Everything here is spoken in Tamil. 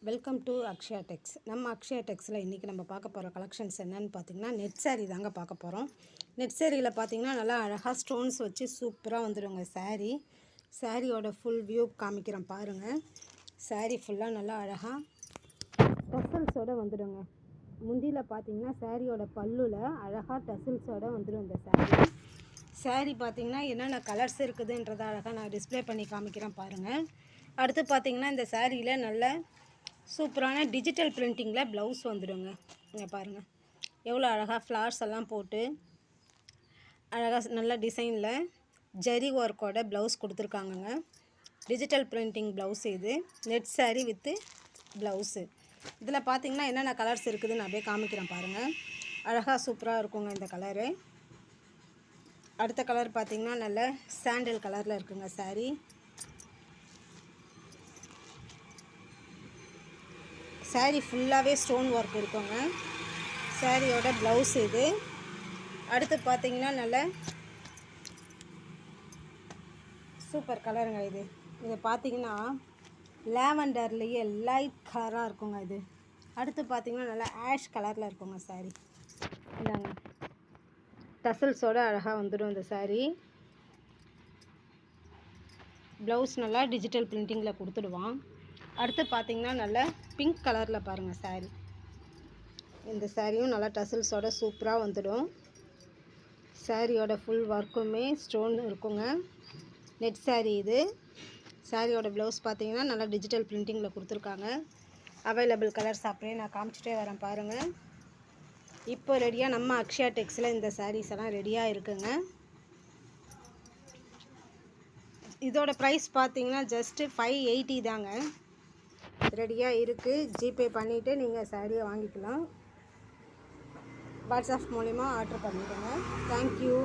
வெல்கம் டு அக்ஷயா டெக்ஸ். நம்ம அக்ஷயா டெக்ஸில் இன்றைக்கி நம்ம பார்க்க போகிற கலெக்ஷன்ஸ் என்னென்னு பார்த்தீங்கன்னா நெட் சாரீ தாங்க பார்க்க போகிறோம். நெட் சாரியில் பார்த்தீங்கன்னா நல்லா அழகாக ஸ்டோன்ஸ் வச்சு சூப்பராக வந்துடுங்க. சாரியோட ஃபுல் வியூ காமிக்கிறேன் பாருங்கள். சாரீ ஃபுல்லாக நல்லா அழகாக டசல்ஸோடு வந்துடுங்க. முந்தியில் பார்த்தீங்கன்னா சாரியோட பல்லுவில் அழகாக டசல்ஸோடு வந்துடும். இந்த சாரீ பார்த்தீங்கன்னா என்னென்ன கலர்ஸ் இருக்குதுன்றதை அழகாக நான் டிஸ்பிளே பண்ணி காமிக்கிறேன் பாருங்கள். அடுத்து பார்த்தீங்கன்னா இந்த சாரியில் நல்ல சூப்பரான டிஜிட்டல் பிரிண்டிங்கில் ப்ளவுஸ் வந்துடுங்க. இங்கே பாருங்கள் எவ்வளோ அழகாக ஃப்ளார்ஸ் எல்லாம் போட்டு அழகாக நல்ல டிசைனில் ஜரி ஒர்க்கோட ப்ளவுஸ் கொடுத்துருக்காங்கங்க. டிஜிட்டல் பிரிண்டிங் ப்ளவுஸ் இது. Net sari with blouse. இதில் பார்த்தீங்கன்னா என்னென்ன கலர்ஸ் இருக்குதுன்னு அப்படியே காமிக்கிறேன் பாருங்கள். அழகாக சூப்பராக இருக்குங்க இந்த கலரு. அடுத்த கலர் பார்த்திங்கன்னா நல்ல சாண்டில் கலரில் இருக்குங்க சாரீ. சாரீ ஃபுல்லாகவே ஸ்டோன் ஒர்க் இருக்குங்க. சாரியோட ப்ளவுஸ் இது. அடுத்து பார்த்தீங்கன்னா நல்ல சூப்பர் கலருங்க இது. இதை பார்த்தீங்கன்னா லேவண்டர்லேயே லைட் கலராக இருக்குங்க இது. அடுத்து பார்த்தீங்கன்னா நல்லா ஆஷ் கலரில் இருக்குங்க சாரீ. இந்தாங்க டசல்ஸோடு அழகாக வந்துடும் இந்த சாரீ. ப்ளவுஸ் நல்லா டிஜிட்டல் பிரிண்டிங்கில் கொடுத்துடுவான். அடுத்து பார்த்திங்கன்னா நல்ல பிங்க் கலரில் பாருங்கள் சாரீ. இந்த சாரியும் நல்லா டசல்ஸோட சூப்பராக வந்துடும். சாரியோட ஃபுல் ஒர்க்குமே ஸ்டோன் இருக்குங்க. நெட் சாரீ இது. சாரியோட ப்ளவுஸ் பார்த்திங்கன்னா நல்லா டிஜிட்டல் பிரிண்டிங்கில் கொடுத்துருக்காங்க. அவைலபிள் கலர்ஸ் அப்படியே நான் காமிச்சிட்டே வரேன் பாருங்கள். இப்போ ரெடியாக நம்ம அக்ஷயா டெக்ஸில் இந்த சாரீஸ் எல்லாம் ரெடியாக இருக்குங்க. இதோட ப்ரைஸ் பார்த்திங்கன்னா ஜஸ்ட்டு 580 தாங்க. ரெடியாக இருக்குது. ஜிபே பண்ணிவிட்டு நீங்கள் சாரியை வாங்கிக்கலாம். வாட்ஸ்அப் மூலிமா ஆர்டர் பண்ணிவிடுங்க. தேங்க்யூ.